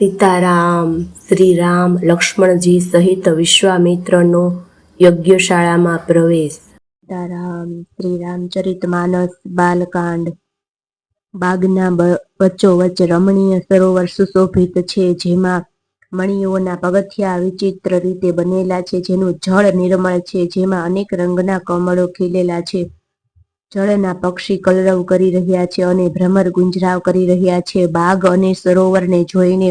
સીતારામ શ્રીરામ લક્ષ્મણજી સહિત વિશ્વામિત્રનો યજ્ઞશાળામાં પ્રવેશ. સીતારામ શ્રીરામચરિતમાનસ બાલકાંડ. બાગના વચ્ચોવચ્ચ રમણીય સરોવર સુશોભિત છે, જેમાં મણિઓના પગથિયા વિચિત્ર રીતે બનેલા છે, જેનું જળ નિર્મળ છે, જેમાં અનેક રંગના કમળો ખીલેલા છે. જળના પક્ષી કલરવ કરી રહ્યા છે અને ભ્રમર ગુંજરાવ કરી રહ્યા છે. બાગ અને સરોવરને જોઈને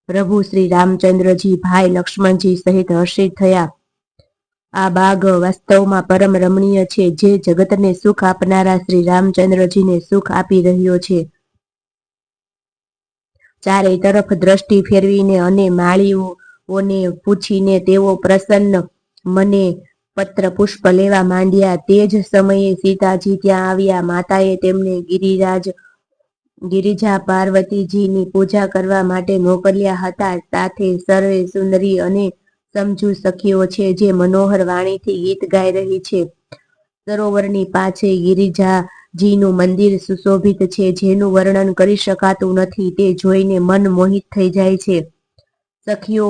પ્રભુ શ્રી રામચંદ્રજી ભાઈ લક્ષ્મણજી સહિત હર્ષિત થયા. આ બાગ વાસ્તવમાં પરમ રમણીય છે, જે જગતને સુખ આપનારા શ્રી રામચંદ્રજીને સુખ આપી રહ્યો છે. ચારેય તરફ દ્રષ્ટિ ફેરવીને અને માળીઓને પૂછીને તેઓ પ્રસન્ન મને પત્ર પુષ્પ લેવા માંડ્યા. તે જ સમયે સીતાજી ત્યાં આવ્યા. માતાએ તેમને ગિરિજા પાર્વતીજીની પૂજા કરવા માટે મોકલ્યા હતા. સાથે સર્વે સુંદરી અને સમજુ સખીઓ છે, જે મનોહર વાણીથી ગીત ગાઈ રહી છે. સરોવરની પાછે ગિરિજાજીનું મંદિર સુશોભિત છે, જેનું વર્ણન કરી શકાતું નથી. તે જોઈને મન મોહિત થઈ જાય છે. સખીઓ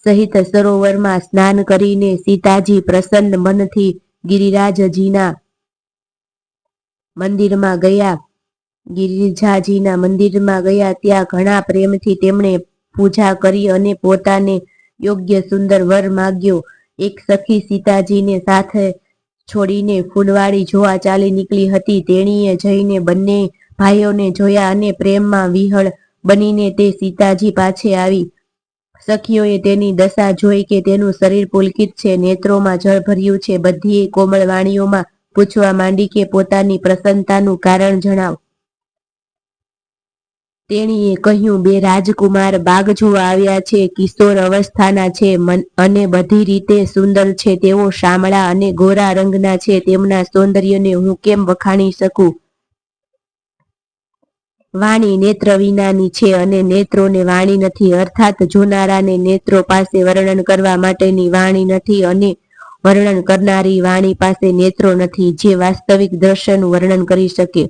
સહિત સરોવરમાં સ્નાન કરીને સીતાજી પ્રસન્ન મનથી ગિરિરાજજીના મંદિરમાં ગયા. ત્યાં ઘણા પ્રેમથી તેમણે પૂજા કરી અને પોતાને યોગ્ય સુંદર વર માગ્યો. એક સખી સીતાજીને સાથે છોડીને ફૂલવાડી જોવા ચાલી નીકળી હતી. તેણીએ જઈને બંને ભાઈઓને જોયા અને પ્રેમમાં વિહળ બનીને તે સીતાજી પાછે આવી. સખીઓએ તેની દશા જોઈ કે તેનું શરીર પુલકિત છે, નેત્રોમાં જળ ભર્યું છે. બધીએ કોમળ વાણીઓમાં પૂછવા માંડી કે પોતાની પ્રસન્નતાનું કારણ જણાવ. તેણીએ કહ્યું, બે રાજકુમાર બાગ જોવા આવ્યા છે. કિશોર અવસ્થાના છે અને બધી રીતે સુંદર છે. તેઓ શામળા અને ગોરા રંગના છે. તેમના સૌંદર્યને હું કેમ વખાણી શકું? વાણી નેત્ર વિનાની છે અને નેત્રોને વાણી નથી, અર્થાત જોનારાને નેત્રો પાસે વર્ણન કરવા માટેની વાણી નથી અને વર્ણન કરનારી વાણી પાસે નેત્રો નથી, જે વાસ્તવિક દ્રશ્યનું વર્ણન કરી શકે.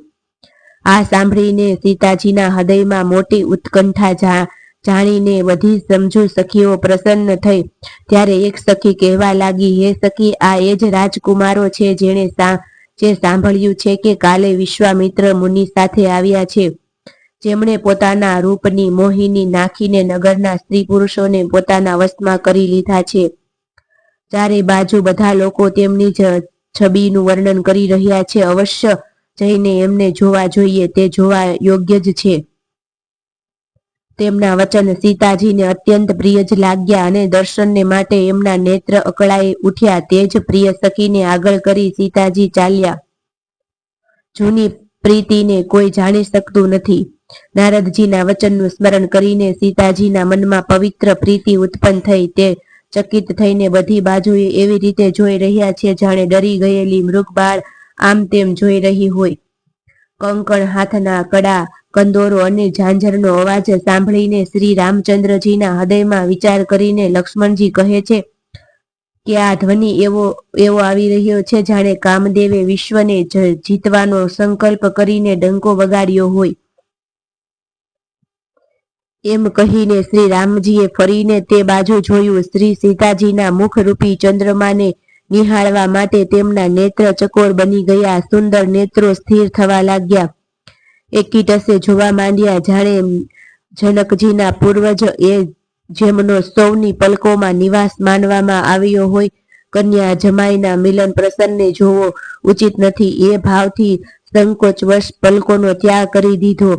આ સાંભળીને સીતાજીના હૃદયમાં મોટી ઉત્કંઠા જાણીને બધી સમજુ સખીઓ પ્રસન્ન થઈ. ત્યારે એક સખી કહેવા લાગી, હે સખી, આ એ જ રાજકુમારો છે જે સાંભળ્યું છે કે કાલે વિશ્વામિત્ર મુનિ સાથે આવ્યા છે, જેમણે પોતાના રૂપની મોહિની નાખીને નગરના સ્ત્રી પુરુષોને પોતાના વશમાં કરી લીધા છે. ચારે બાજુ બધા લોકો તેમની છબીનું વર્ણન કરી રહ્યા છે. અવશ્ય જઈને એમને જોવા જોઈએ, તે જોવા યોગ્ય જ છે. તેમના વચન સીતાજીને અત્યંત પ્રિય જ લાગ્યા અને દર્શનને માટે એમના નેત્ર અકળાઈ ઉઠ્યા. તે જ પ્રિય સખીને આગળ કરી સીતાજી ચાલ્યા. જૂની પ્રીતિને કોઈ જાણી શકતું નથી. નારદજીના વચનનું સ્મરણ કરીને સીતાજીના મનમાં પવિત્ર પ્રીતિ ઉત્પન્ન થઈ. તે ચકિત થઈને બધી બાજુએ એવી રીતે જોઈ રહ્યા છે, જાણે ડરી ગયેલી મૃગબાળ આમ તેમ જોઈ રહી હોય. કંકણ, હાથના કડા, કંદોરો અને ઝાંઝરનો અવાજ સાંભળીને શ્રી રામચંદ્રજીના હૃદયમાં વિચાર કરીને લક્ષ્મણજી કહે છે કે આ ધ્વનિ એવો આવી રહ્યો છે, જાણે કામદેવે વિશ્વને જીતવાનો સંકલ્પ કરીને ડંકો વગાડ્યો હોય. એમ કહીને શ્રી રામજીએ ફરીને તે બાજુ જોયું. શ્રી સીતાજીના મુખરૂપી ચંદ્રમાને નિહાળવા માટે તેમના નેત્ર ચકોર બની ગયા. સુંદર નેત્રો સ્થિર થવા લાગ્યા. એકીટસે જોવા માંડ્યા, જાણે જનકજીના પૂર્વજ એ જેમનો સૌની પલકોમાં નિવાસ માનવામાં આવ્યો હોય. કન્યા જમાઈના મિલન પ્રસંગને જોવો ઉચિત નથી, એ ભાવથી સંકોચવશ પલકોનો ત્યાગ કરી દીધો.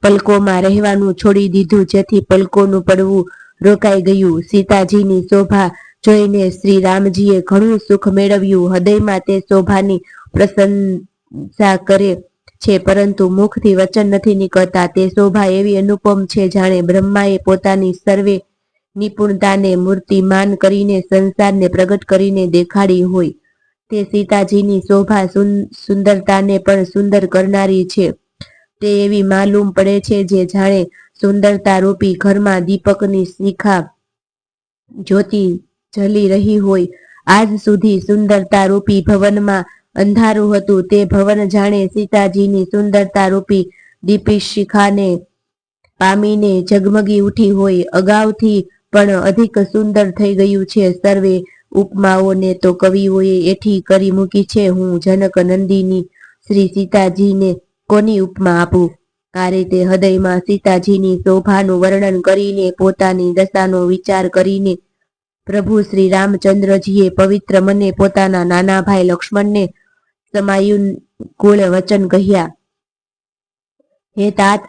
પલકોમાં રહેવાનું છોડી દીધું, જેથી પલકોનું પડવું રોકાઈ ગયું. સીતાજીની શોભા જોઈને શ્રી રામજીએ ઘણું સુખ મેળવ્યું. હૃદયમાં તે શોભાની પ્રશંસા કરે છે, પરંતુ મુખથી વચન નથી નીકળતા. તે શોભા એવી અનુપમ છે, જાણે બ્રહ્માએ પોતાની સર્વે નિપુણતાને મૂર્તિમાન કરીને સંસારને પ્રગટ કરીને દેખાડી હોય. તે સીતાજીની શોભા સુંદરતાને પણ સુંદર કરનારી છે. તે એવી માલુમ પડે છે, જે જાણે સુંદરતા રૂપી ઘરમાં દીપકની શિખા જ્યોતિ જલી રહી હોય. આજ સુધી સુંદરતા રૂપી ભવનમાં અંધારું હતું. તે ભવન જાણે સીતાજીની સુંદરતા રૂપી દીપશિખાને પામીને ઝગમગી ઉઠી હોય, અગાઉથી પણ અધિક સુંદર થઈ ગયું છે. સર્વે ઉપમાઓને તો કવિઓએ એઠી કરી મૂકી છે. હું જનક નંદિની શ્રી સીતાજીને કોની ઉપમા આપું? આ રીતે હૃદયમાં સીતાજીની શોભાનું વર્ણન કરીને, પોતાની દશાનો વિચાર કરીને પ્રભુ શ્રી રામચંદ્રજીએ પવિત્ર મને પોતાના નાના ભાઈ લક્ષ્મણને સમાયુકુળ વચન કહ્યા. હે તાત,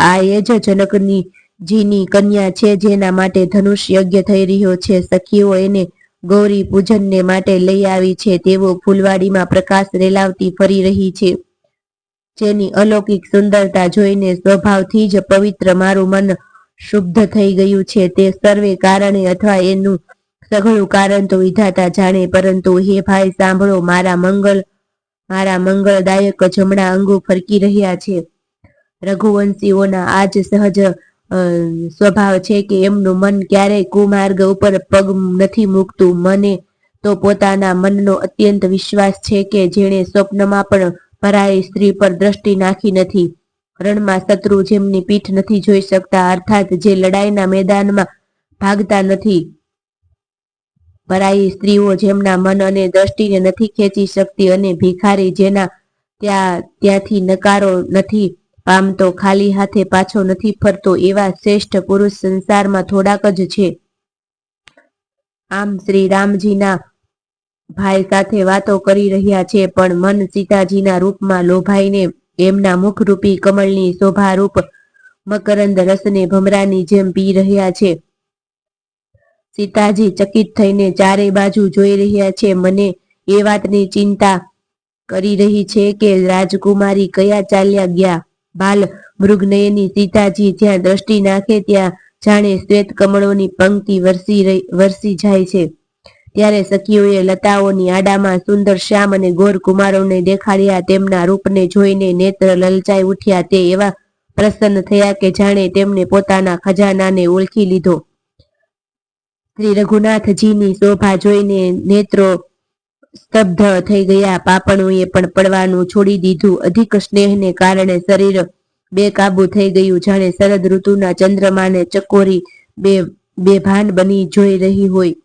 આ એ જ જનકની જીની કન્યા છે, જેના માટે ધનુષ યજ્ઞ થઈ રહ્યો છે. સખીઓ એને ગૌરી પૂજનને માટે લઈ આવી છે. તેઓ ફૂલવાડીમાં પ્રકાશ રેલાવતી ફરી રહી છે. જેની અલૌકિક સુંદરતા જોઈને સ્વભાવથી જ પવિત્ર મારું મન શુદ્ધ થઈ ગયું છે. તે સર્વે કારણે અથવા એનું સઘળું કારણ તો વિધાતા જાણે. પરંતુ હે ભાઈ સાંભળો, મારા મંગળદાયક જમણા અંગો ફરકી રહ્યા છે. રઘુવંશીઓના આજ સહજ સ્વભાવ છે કે એમનું મન ક્યારેય કુમાર્ગ ઉપર પગ નથી મૂકતું. મને તો પોતાના મનનો અત્યંત વિશ્વાસ છે કે જેણે સ્વપ્નમાં પણ પરાઈ સ્ત્રી પર દ્રષ્ટિ નાખી નથી. રણમાં શત્રુ જેમની પીઠ નથી જોઈ શકતા, અર્થાત જે લડાઈના મેદાનમાં ભાગતા નથી, પરાઈ સ્ત્રીઓ જેમના મન અને દ્રષ્ટિને નથી ખેંચી શકતી, અને ભિખારી જેના ત્યાંથી નકારો નથી પામતો, ખાલી હાથે પાછો નથી ફરતો, એવા શ્રેષ્ઠ પુરુષ સંસારમાં થોડાક જ છે. આમ શ્રી રામજીના ભાઈ સાથે વાતો કરી રહ્યા છે, પણ મન સીતાજીના રૂપમાં લોભાઈને એમના મુખરૂપી કમળની શોભારૂપ મકરંદ રસને ભમરાની જેમ પી રહ્યા છે. સીતાજી ચકિત થઈને ચારે બાજુ જોઈ રહ્યા છે. મને એ વાતની ચિંતા કરી રહી છે કે રાજકુમારી કયા ચાલ્યા ગયા. બાલ મૃગનયની સીતાજી જ્યાં દ્રષ્ટિ નાખે ત્યાં જાણે શ્વેત કમળોની પંક્તિ વરસી જાય છે. ત્યારે સખીઓએ લતાઓની આડામાં સુંદર શ્યામ અને ગોર કુમારોને દેખાડ્યા. તેમના રૂપને જોઈને નેત્ર લલચાઈ ઉઠ્યા. તે એવા પ્રસન્ન થયા કે જાણે તેમને પોતાના ખજાનાને ઓળખી લીધો. શ્રી રઘુનાથજીની શોભા જોઈને નેત્રો સ્તબ્ધ થઈ ગયા. પાપણોએ પણ પડવાનું છોડી દીધું. અધિક સ્નેહને કારણે શરીર બેકાબુ થઈ ગયું, જાણે શરદ ઋતુના ચંદ્રમાને ચકોરી બેભાન બની જોઈ રહી હોય.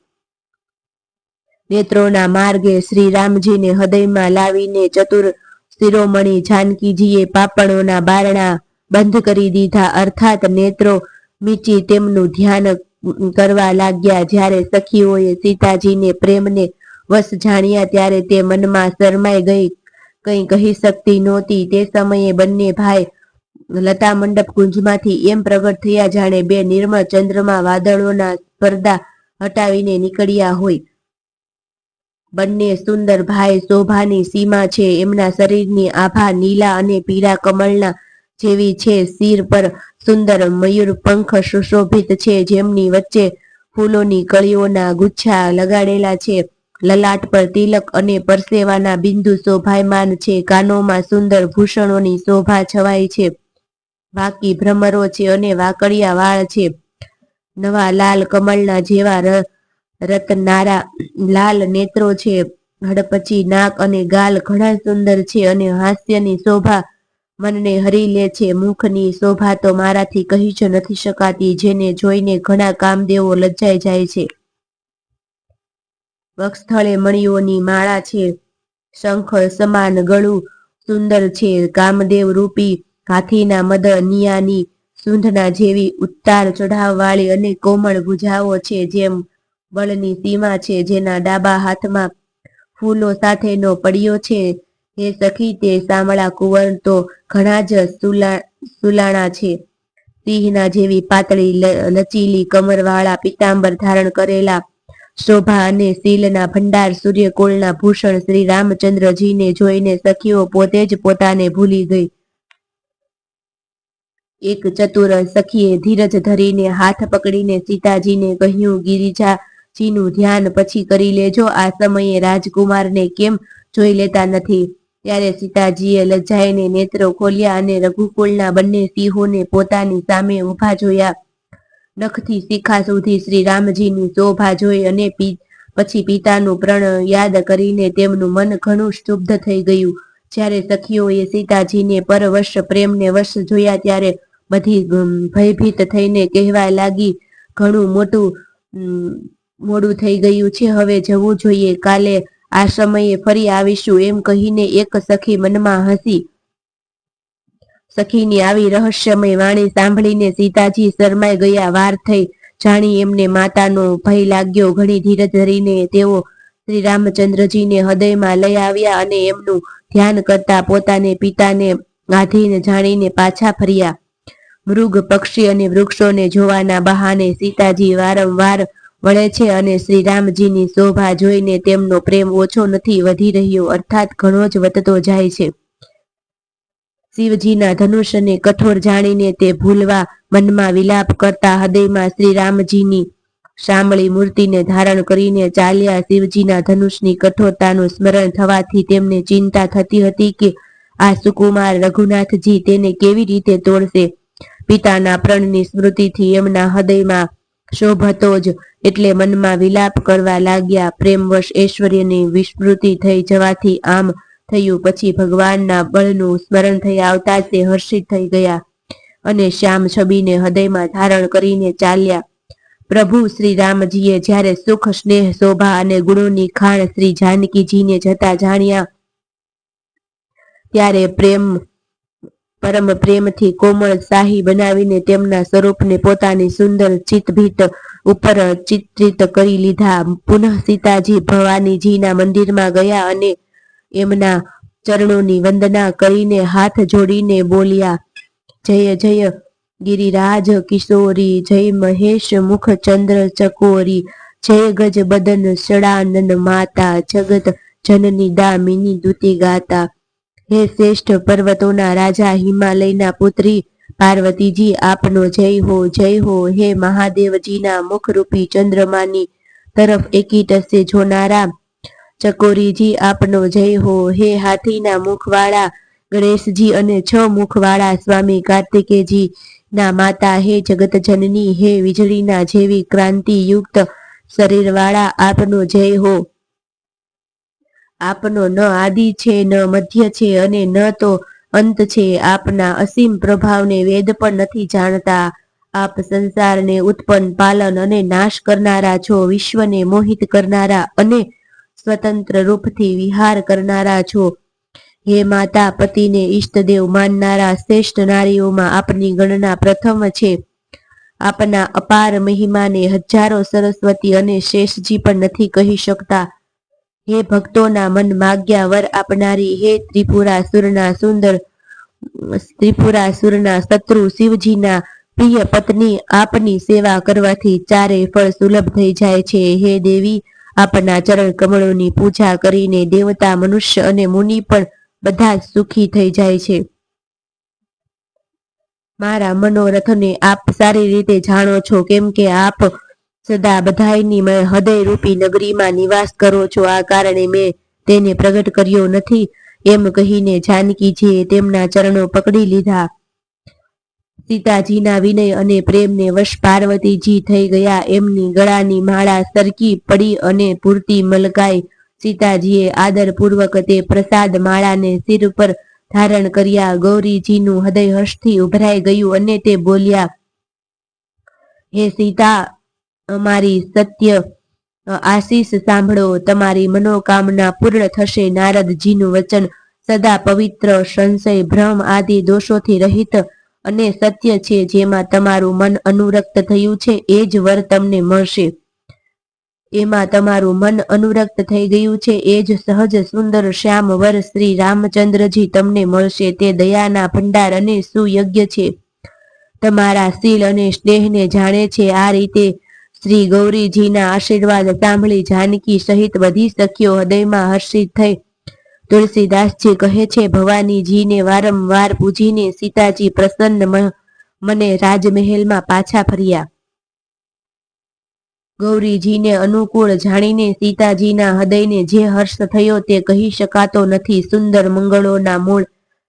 નેત્રોના માર્ગે શ્રી રામજીને હૃદયમાં લાવીને ચતુર શિરોમણી જાનકીજીએ પાપણોના બારણા બંધ કરી દીધા, અર્થાત નેત્રો મીચી તેમનું ધ્યાન કરવા લાગ્યા. જ્યારે સખીઓએ સીતાજીને પ્રેમને વશ જાણ્યા ત્યારે તે મનમાં શરમાઈ ગઈ, કંઈ કહી શકતી નહોતી. તે સમયે બંને ભાઈ લતા મંડપ કુંજમાંથી એમ પ્રગટ થયા જાણે બે નિર્મળ ચંદ્રમાં વાદળોના પડદા હટાવીને નીકળ્યા હોય. બંને સુંદર ભાઈ શોભાની સીમા છે. એમના શરીરની આભા નીલા અને પીળા કમળના જેવી છે. શિર પર સુંદર મયુર પંખ સુશોભિત છે, જેમની વચ્ચે ફૂલોની કળીઓના ગુચ્છા લગાડેલા છે. લલાટ પર તિલક અને પરસેવાના બિંદુ શોભાયમાન છે. કાનોમાં સુંદર ભૂષણોની શોભા છવાઈ છે. વાંકી ભ્રમરો છે અને વાકડિયા વાળ છે. નવા લાલ કમળના જેવા રતનારા લાલ નેત્રો છે. હડપચી નાક અને ગાલ ઘણા સુંદર છે અને હાસ્યની શોભા મનને હરી લે છે. મુખની શોભા તો મારાથી કહી જ નથી શકાતી, જેને જોઈને ઘણા કામદેવો લજ્જાઈ જાય છે. વક્ષસ્થળે મણિઓની માળા છે. શંખ સમાન ગળું સુંદર છે. કામદેવ રૂપી હાથીના મદ નિયાની સૂંઢના જેવી ઉત્તાર ચઢાવવાળી અને કોમળ ભુજાઓ છે. જેમ બળની સીમા છે, જેના ડાબા હાથમાં ફૂલો સાથેનો પડિયો છે. હે સખી, તે સામળા કુંવર તો ઘણા જ સુલાણા છે. સિંહના જેવી પાતળી લચીલી કમરવાળા પિતાંબર ધારણ કરેલા શોભા અને શીલના ભંડાર સૂર્યકુળના ભૂષણ શ્રી રામચંદ્રજીને જોઈને સખીઓ પોતે જ પોતાને ભૂલી ગઈ. એક ચતુર સખીએ ધીરજ ધરીને હાથ પકડીને સીતાજીને કહ્યું, ગિરિજાજીનું ધ્યાન પછી કરી લેજો. આ સમયે રાજકુમારને કેમ જોઈ લેતા નથી? ત્યારે સીતાજીએ લજાઈને નેત્રો ખોલ્યા અને રઘુકુળના બંને સિંહોને પોતાની સામે ઊભા જોયા. નખથી શિખા સુધી શ્રી રામજીની શોભા જોઈ અને પછી પિતાનું પ્રણ યાદ કરીને તેમનું મન ઘણું સ્તુબ્ધ થઈ ગયું. જ્યારે સખીઓએ સીતાજીને પરવશ પ્રેમને વશ જોયા ત્યારે બધી ભયભીત થઈને કહેવા લાગી, ઘણું મોડું થઈ ગયું છે, હવે જવું જોઈએ, કાલે આ સમયે ફરી આવીશું. એમ કહીને એક સખી મનમાં હસી. સખીની આવી રહસ્યમય વાણી સાંભળીને સીતાજી શરમાઈ ગયા. વાર થઈ જાણી એમને માતાનો ભય લાગ્યો. ઘણી ધીરજ ધરીને તેઓ શ્રી રામચંદ્રજીને હૃદયમાં લઈ આવ્યા અને એમનું ધ્યાન કરતા પોતાને પિતાને આધીન જાણીને પાછા ફર્યા. મૃગ, પક્ષી અને વૃક્ષોને જોવાના બહાને સીતાજી વારંવાર વળે છે અને શ્રી રામજીની શોભા જોઈને તેમનો પ્રેમ ઓછો નથી વધી રહ્યો, અર્થાત ઘણો જ વધતો જાય છે. શિવજીના ધનુષને કઠોર જાણીને તે ભૂલવા મનમાં વિલાપ કરતા હૃદયમાં શ્રી રામજીની શામળી મૂર્તિને ધારણ કરીને ચાલ્યા. શિવજીના ધનુષની કઠોરતાનું સ્મરણ થવાથી તેમને ચિંતા થતી હતી કે આ સુકુમાર રઘુનાથજી તેને કેવી રીતે તોડશે. પિતાના પ્रणની સ્મૃતિથી એમના હૃદયમાં શોભ હતો જ, એટલે મનમાં વિલાપ કરવા લાગ્યા. પ્રેમવશ ઐશ્વર્યની વિસ્મૃતિ થઈ જવાથી આમ થયું. પછી ભગવાનના બળનું સ્મરણ થઈ આવતા જ તે હર્ષિત થઈ ગયા અને શ્યામ છબીને હૃદયમાં ધારણ કરીને ચાલ્યા. પ્રભુ શ્રી રામજીએ જ્યારે સુખ, સ્નેહ, શોભા અને ગુણોની ખાણ શ્રી જાનકીજીને જતા જાણ્યા, ત્યારે પરમ પ્રેમથી કોમળ શાહી બનાવીને તેમના સ્વરૂપને પોતાની સુંદર ચિતભીત ઉપર ચિત્રિત કરી લીધા. પુનઃ સીતાજી ભવાનીજીના મંદિરમાં ગયા અને એમના ચરણોની વંદના કરીને હાથ જોડીને બોલ્યા, જય જય ગિરિરાજ કિશોરી, જય મહેશ મુખ ચંદ્ર ચકોરી, જય ગજ બદન ષડાનન માતા, જગત જનની દામિની દુતિ ગાતા. હે શ્રેષ્ઠ પર્વતોના રાજા, હિમાલયના પુત્રી પાર્વતીજી, આપનો જય હો, જય હો. હે મહાદેવજીના મુખરૂપી ચંદ્રમાની તરફ એકીટસે જોનારા ચકોરીજી, આપનો જય હો. હે હાથીના મુખવાળા ગણેશજી અને 6 મુખવાળા સ્વામી કાર્તિકેયજી ના માતા, હે જગત જનની, હે વીજળીના જેવી ક્રાંતિયુક્ત શરીરવાળા, આપનો જય હો. આપનો ન આદિ છે, ન મધ્ય છે અને ન તો અંત છે. આપના અસીમ પ્રભાવને વેદ પણ નથી જાણતા. આપ સંસારને ઉત્પન્ન, પાલન અને નાશ કરનારા છો. વિશ્વને મોહિત કરનારા અને સ્વતંત્ર રૂપથી વિહાર કરનારા છો. હે માતા, પતિને ઈષ્ટદેવ માનનારા શ્રેષ્ઠ નારીઓમાં આપની ગણના પ્રથમ છે. આપના અપાર મહિમાને હજારો સરસ્વતી અને શેષજી પણ નથી કહી શકતા. હે ભક્તોના મન માગ્યા વર આપનારી, હે ત્રિપુરાસુરના શત્રુ શિવજીના પ્રિય પત્ની, આપની સેવા કરવાથી ચારેય ફળ સુલભ થઈ જાય છે. હે દેવી, આપના ચરણ કમળોની પૂજા કરીને દેવતા, મનુષ્ય અને મુનિ પણ બધા જ સુખી થઈ જાય છે. મારા મનોરથને આપ સારી રીતે જાણો છો, કેમ કે આપ સદા બધાયની હૃદયરૂપી નગરીમાં નિવાસ કરો છો. આ કારણે મેં તેને પ્રગટ કર્યો નથી. એમ કહીને જાનકીજીએ તેમના ચરણો પકડી લીધા. સીતાજીના વિનય અને પ્રેમને વશ પાર્વતીજી થઈ ગયા. એમની ગળાની માળા સરકી પડી અને પૂરતી મલકાઈ. સીતાજીએ આદરપૂર્વક તે પ્રસાદ માળાને સિર ઉપર ધારણ કર્યા. ગૌરીજીનું હૃદય હર્ષથી ઉભરાઈ ગયું અને તે બોલ્યા, હે સીતા, અમારી સત્ય આશીષ સાંભળો, તમારી મનોકામના પૂર્ણ થશે. નારદજીનું વચન સદા પવિત્ર, સંશય, ભ્રમ આદિ દોષોથી રહિત અને સત્ય છે. જેમાં તમારું મન અનુરક્ત થયું છે એ જ વર તમને મળશે. એમાં તમારું મન અનુરક્ત થઈ ગયું છે એ જ સહજ સુંદર શ્યામ વર શ્રી રામચંદ્રજી તમને મળશે. તે દયાના ભંડાર અને સુયજ્ઞ છે. તમારા શીલ અને સ્નેહને જાણે છે. આ રીતે શ્રી ગૌરીજીના આશીર્વાદ સાંભળી જાનકી સહિત બધી સખીઓ હૃદયમાં હર્ષિત થઈ. તુલસીદાસજી કહે છે, ભવાનીજીને વારંવાર પૂજીને સીતાજી પ્રસન્ન મને રાજમહેલમાં પાછા ફર્યા. ગૌરીજીને અનુકૂળ જાણીને સીતાજીના હૃદયને જે હર્ષ થયો તે કહી શકાતો નથી. સુંદર મંગળોના મૂળ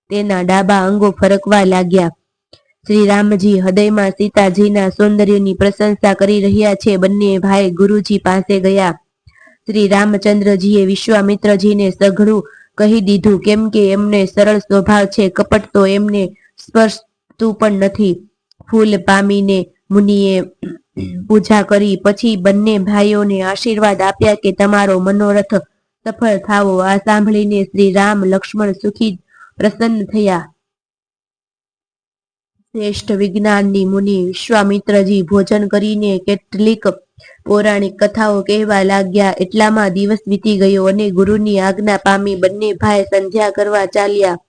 તેના ડાબા અંગો ફરકવા લાગ્યા. શ્રી રામજી હૃદયમાં સીતાજીના સૌંદર્યની પ્રશંસા કરી રહ્યા છે. બંને ભાઈ ગુરુજી પાસે ગયા. શ્રી રામચંદ્રજીએ વિશ્વામિત્રજીને સઘળું કહી દીધું, કેમ કે એમને સરળ સ્વભાવ છે. કપટ તો એમને સ્પર્શતું પણ નથી. ફૂલ પામીને મુનિએ પૂજા કરી. પછી બંને ભાઈઓને આશીર્વાદ આપ્યા કે તમારો મનોરથ સફળ થાવો. આ સાંભળીને શ્રી રામ લક્ષ્મણ સુખી પ્રસન્ન થયા. શ્રેષ્ઠ વિજ્ઞાનની મુનિ વિશ્વામિત્રજી ભોજન કરીને કેટલીક પૌરાણિક કથાઓ કહેવા લાગ્યા. એટલામાં દિવસ વીતી ગયો અને ગુરુની આજ્ઞા પામી બંને ભાઈ સંધ્યા કરવા ચાલ્યા.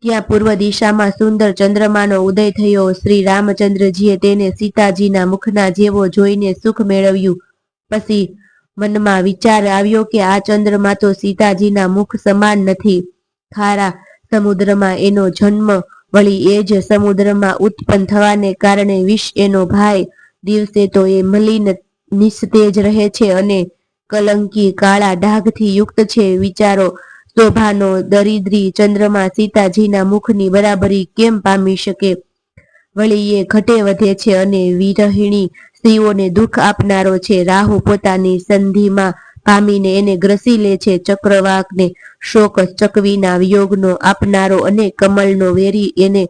ત્યાં પૂર્વ દિશામાં સુંદર ચંદ્રમાનો ઉદય થયો. શ્રી રામચંદ્રજીએ તેને સીતાજીના મુખના જેવો જોઈને સુખ મેળવ્યું. પછી મનમાં વિચાર આવ્યો કે આ ચંદ્રમા તો સીતાજીના મુખ સમાન નથી. ખારા સમુદ્રમાં એનો જન્મ, વળી એ જ સમુદ્રમાં ઉત્પન્ન થવાને કારણે વિષ એનો ભાઈ. દિવસે તો એ મલિન નિસ્તેજ રહે છે અને કલંકી કાળા ડાઘથી યુક્ત છે. વિચારો, શોભાનો દરિદ્રી ચંદ્રમા સીતાજીના મુખની બરાબરી કેમ પામી શકે? વળી એ ઘટે વધે છે અને વિરહિણી સ્ત્રીઓને દુઃખ આપનારો છે. રાહુ પોતાની સંધિમાં પામીને એને ગ્રસી લે છે. ચક્રવાકને શોક ચકવીના વિયોગનો આપનારો અને કમળનો વેરી એને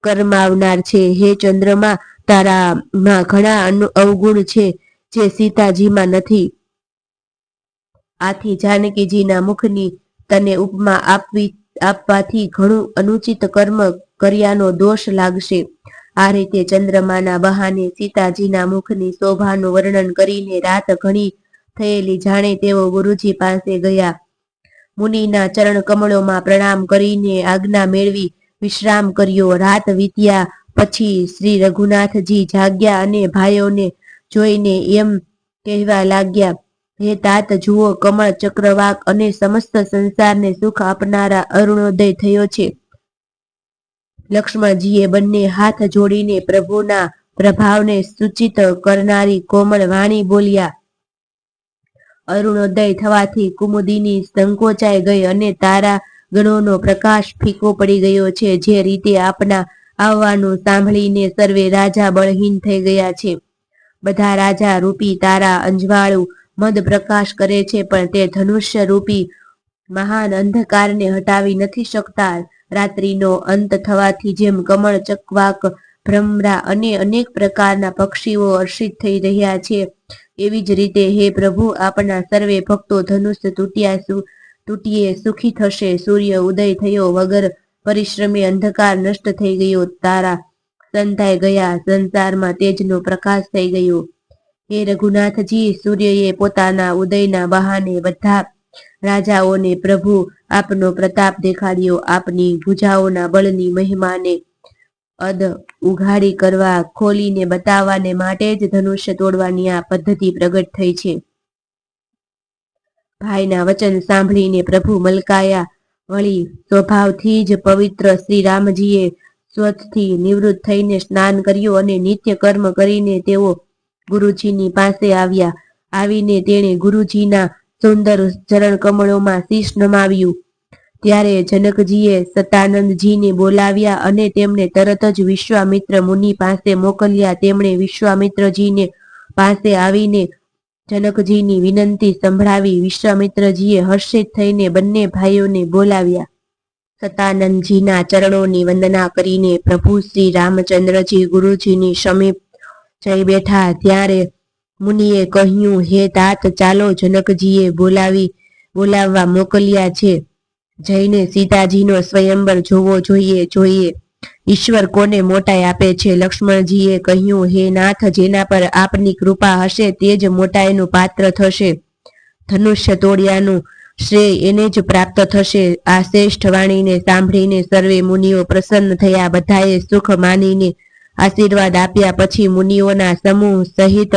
કરમાવનાર છે. હે ચંદ્રમા, તારામાં ઘણા અવગુણ છે જે સીતાજીમાં નથી. આથી જાનકીજીના મુખની તને ઉપમા આપવાથી ઘણું અનુચિત કર્મ કર્યાનો દોષ લાગશે. આ રીતે ચંદ્રમાના બહાને સીતાજીના મુખની શોભાનું વર્ણન કરીને રાત ઘણી થયેલી જાણે તેઓ ગુરુજી પાસે ગયા. મુનિના ચરણ કમળોમાં પ્રણામ કરીને આજ્ઞા મેળવી વિશ્રામ કર્યો. રાત વીત્યા પછી શ્રી રઘુનાથજી જાગ્યા અને ભાઈઓને જોઈને એમ કહેવા લાગ્યા, હે તાત, જુઓ, કમળ, ચક્રવાક અને સમસ્ત સંસારને સુખ આપનારા અરુણોદય થયો છે. લક્ષ્મણજીએ બંને હાથ જોડીને પ્રભુના પ્રભાવને સૂચિત કરનારી કોમળ વાણી બોલ્યા. અરુણોદય થવાથી કુમુદિની સંકોચાઈ ગઈ અને તારા ગણોનો પ્રકાશ ફીકો પડી ગયો છે. જે રીતે આપના આવવાનું સાંભળીને સર્વે રાજા બળહીન થઈ ગયા છે. બધા રાજા રૂપી તારા અંજવાળું મદ પ્રકાશ કરે છે, પણ તે ધનુષ્ય રૂપી મહાન અંધકારને હટાવી નથી શકતા. રાત્રિનો અંત થવાથી જેમ કમળ, ચકવાક, ભ્રમરા અને અનેક પ્રકારના પક્ષીઓ હર્ષિત થઈ રહ્યા છે, એવી જ રીતે હે પ્રભુ, આપના સર્વે ભક્તો ધનુષ્ય તૂટીએ સુખી થશે. સૂર્ય ઉદય થયો, વગર પરિશ્રમે અંધકાર નષ્ટ થઈ ગયો, તારા સંતાઈ ગયા, સંસારમાં તેજનો પ્રકાશ થઈ ગયો. હે રઘુનાથજી, સૂર્યએ પોતાના ઉદયના બહાને બધા રાજાઓને પ્રભુ આપનો પ્રતાપ દેખાડ્યો. આપની ભુજાઓના બળની મહિમાને અદ ઉઘાડી કરવા, ખોલીને બતાવવાને માટે જ ધનુષ્ય તોડવાની આ પદ્ધતિ પ્રગટ થઈ છે. ભાઈના વચન સાંભળીને પ્રભુ મલકાયા. વળી સ્વભાવથી જ પવિત્ર શ્રી રામજીએ સ્વથી નિવૃત્ત થઈને સ્નાન કર્યું અને નિત્ય કર્મ કરીને તેઓ ગુરુજીની પાસે આવ્યા. આવીને તેણે ગુરુજીના સુંદર ચરણ કમળોમાં શીશ નમાવ્યું. ત્યારે જનકજીએ સતાનંદજીને બોલાવ્યા અને તેમને તરત જ વિશ્વામિત્ર મુનિ પાસે મોકલ્યા. તેમણે વિશ્વામિત્રજીને પાસે આવીને જનકજીની વિનંતી સંભળાવી. વિશ્વામિત્રજીએ હર્ષિત થઈને બંને ભાઈઓને બોલાવ્યા. સતાનંદજીના ચરણોની વંદના કરીને પ્રભુ શ્રી રામચંદ્રજી ગુરુજીની સમીપ જઈ બેઠા. ત્યારે મુનિએ કહ્યું, હે તાત, ચાલો, જનકજીએ બોલાવવા મોકલ્યા છે. જઈને સીતાજીનો સ્વયંવર જોવો જોઈએ. ઈશ્વર કોને મોટાઈ આપે છે? લક્ષ્મણજીએ કહ્યું, હે નાથ, જેના પર આપની કૃપા હશે તે જ મોટાઈનું પાત્ર થશે. ધનુષ્ય તોડ્યાનું શ્રેય એને જ પ્રાપ્ત થશે. આ શ્રેષ્ઠ વાણીને સાંભળીને સર્વે મુનિઓ પ્રસન્ન થયા. બધાએ સુખ માનીને આશીર્વાદ આપ્યા. પછી મુનિઓના સમૂહ સહિત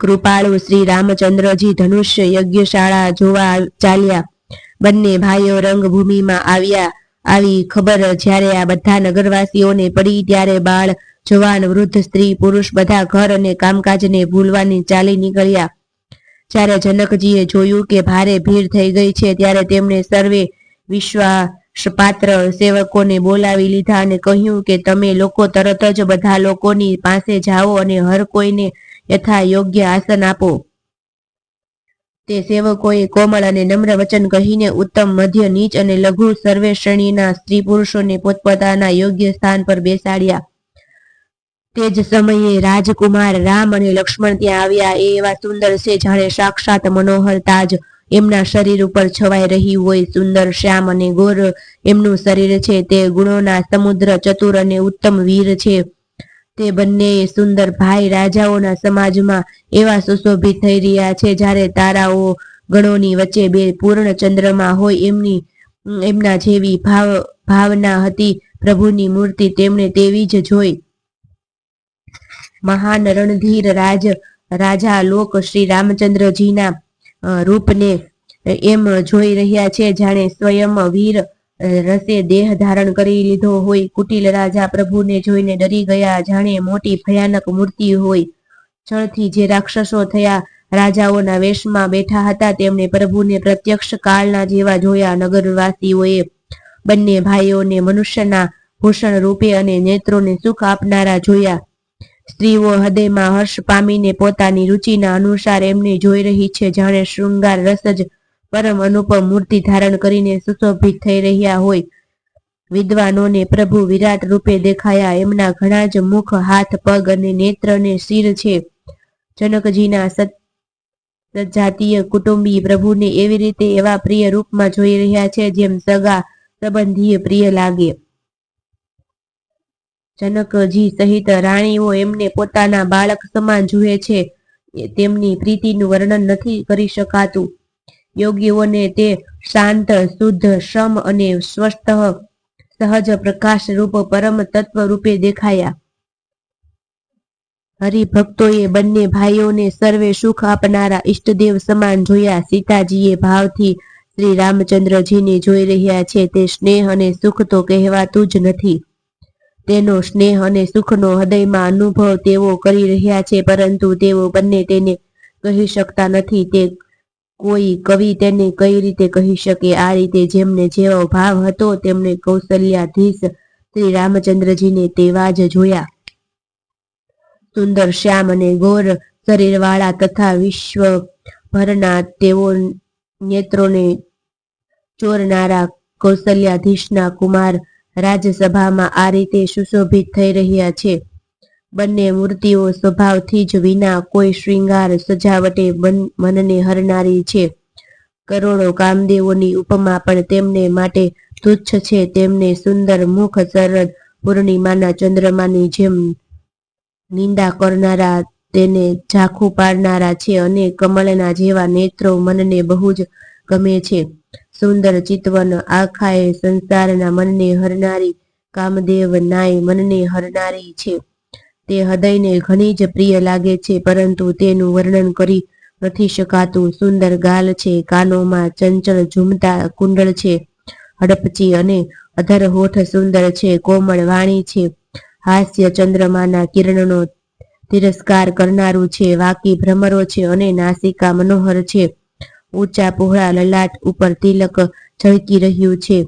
કૃપાળુ શ્રી રામચંદ્રજી ધનુષ્ય યજ્ઞશાળા જોવા ચાલ્યા. બંને ભાઈઓ રંગભૂમિમાં આવી ખબર જ્યારે આ બધા નગરવાસીઓને પડી, ત્યારે બાળ, જવાન, વૃદ્ધ, સ્ત્રી, પુરુષ બધા ઘર અને કામકાજને ભૂલવાની ચાલી નીકળ્યા. જ્યારે જનકજીએ જોયું કે ભારે ભીડ થઈ ગઈ છે, ત્યારે તેમણે સર્વે વિશ્વાસપાત્ર સેવકોને બોલાવી લીધા અને કહ્યું કે તમે લોકો તરત જ બધા લોકોની પાસે જાઓ અને હર કોઈને યથા યોગ્ય આસન આપો. તે સેવકોએ કોમળ અને નમ્ર વચન કહીને ઉત્તમ, મધ્ય, નીચ અને લઘુ સર્વે શ્રેણીના સ્ત્રી પુરુષોને પોતપોતાના યોગ્ય સ્થાન પર બેસાડ્યા. તે જ સમયે રાજકુમાર રામ અને લક્ષ્મણ ત્યાં આવ્યા. એ એવા સુંદર છે જાણે સાક્ષાત મનોહર તાજ એમના શરીર ઉપર છવાઈ રહી હોય. સુંદર શ્યામ અને ગોર એમનું શરીર છે. તે ગુણોના સમુદ્ર, ચતુર અને ઉત્તમ વીર છે. તે બંને સુંદર ભાઈ રાજાઓના સમાજમાં એવા સુશોભિત થઈ રહ્યા છે જ્યારે તારાઓ ગણોની વચ્ચે બે પૂર્ણ ચંદ્રમા હોય એમના જેવી ભાવના હતી પ્રભુની મૂર્તિ. તેમણે તેવી જ જોઈ. મહાન રણધીર રાજા લોક શ્રી રામચંદ્રજીના રૂપને એમ જોઈ રહ્યા છે જાણે સ્વયં વીર રસે દેહ ધારણ કરી લીધો હોય. કુટિલ રાજા પ્રભુને જોઈને ડરી ગયા જાણે મોટી ભયાનક મૂર્તિ હોય. છળથી જે રાક્ષસો થયા રાજાઓના વેશમાં બેઠા હતા તેમણે પ્રભુને પ્રત્યક્ષ કાળના જેવા જોયા. નગરવાસીઓએ બંને ભાઈઓને મનુષ્યના ભૂષણ રૂપે અને નેત્રોને સુખ આપનારા જોયા. સ્ત્રીઓ હૃદયમાં હર્ષ પામીને પોતાની રુચિના અનુસાર એમને જોઈ રહી છે જાણે શૃંગાર રસ જ પરમ અનુપમ મૂર્તિ ધારણ કરીને સુશોભિત થઈ રહ્યા હોય. વિદ્વાનોને પ્રભુ વિરાટ રૂપે દેખાયા. એમના ઘણા જ મુખ, હાથ, પગ અને નેત્ર ને શિર છે. જનકજીના સજાતીય કુટુંબી પ્રભુને એવી રીતે એવા પ્રિય રૂપમાં જોઈ રહ્યા છે જેમ સગા સંબંધીએ પ્રિય લાગે. જનકજી સહિત રાણીઓ એમને પોતાના બાળક સમાન જુએ છે. તેમની પ્રીતિનું વર્ણન નથી કરી શકાતું. યોગીઓને તે શાંત, શુદ્ધ, સમ અને સ્વસ્થ સહજ પ્રકાશ રૂપ પરમ તત્વ રૂપે દેખાયા. હરિભક્તોએ બંને ભાઈઓને સર્વે સુખ આપનારા ઈષ્ટદેવ સમાન જોયા. સીતાજીએ ભાવથી શ્રી રામચંદ્રજીને જોઈ રહ્યા છે. તે સ્નેહ અને સુખ તો કહેવાતું જ નથી. તેનો સ્નેહ અને સુખનો હૃદયમાં અનુભવ તેઓ કરી રહ્યા છે પરંતુ તેઓ બંને તેને કહી શકતા નથી. તે કોઈ કવિ તેને કઈ રીતે કહી શકે? આ રીતે જેમને જેવો ભાવ હતો તેમણે કૌશલ્યાધીશ શ્રી રામચંદ્રજીને તેવા જ જોયા. સુંદર શ્યામ અને ગોર શરીરવાળા તથા વિશ્વભરના તેઓ નેત્રોને ચોરનારા કૌશલ્યાધીશના કુમાર રાજસભામાં આ રીતે સુશોભિત થઈ રહ્યા છે. બંને મૂર્તિઓ સ્વભાવથી જ વિના કોઈ શ્રૃંગાર સજાવટે મનને હરનારી છે. કરોડો કામદેવોની ઉપમા પણ તેમને માટે તુચ્છ છે. તેમને સુંદર મુખ શરદ પૂર્ણિમાના ચંદ્રમાની જેમ નિંદા કરનારા તેને ઝાંખું પાડનારા છે અને કમળના જેવા નેત્રો મનને બહુ જ ગમે છે. સુંદર ચિતવન આખાએ સંસારના મનને હરનારી કામદેવ નાય મનને હરનારી છે. તે હૃદયને ઘણી જ પ્રિય લાગે છે પરંતુ તેનું વર્ણન કરી નથી શકાતું. સુંદર ગાલ છે. કાનોમાં ચંચળ ઝૂમતા કુંડળ છે. હડપચી અને અધર હોઠ સુંદર છે. કોમળ વાણી છે. હાસ્ય ચંદ્રમાના કિરણનો તિરસ્કાર કરનારું છે. વાકી ભ્રમરો છે અને નાસિકા મનોહર છે. ઊંચા પહોળા લલાટ ઉપર તિલક ઝળકી રહ્યું છે.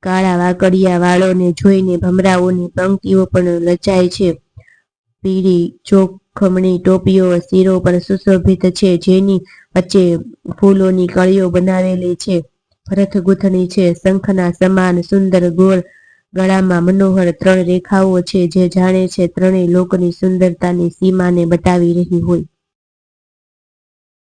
કાળા વાકડિયા વાળોને જોઈને ભમરાઓની પંક્તિઓ પણ લજાય છે. પીળી ચોખમણી ટોપીઓ શિરો પર સુશોભિત છે જેની વચ્ચે ફૂલોની કળીઓ બનાવેલી છે. ભરત ગૂંથણી છે. શંખના સમાન સુંદર ગોળ ગળામાં મનોહર 3 રેખાઓ છે જે જાણે છે ત્રણેય લોકની સુંદરતાની સીમાને બતાવી રહી હોય.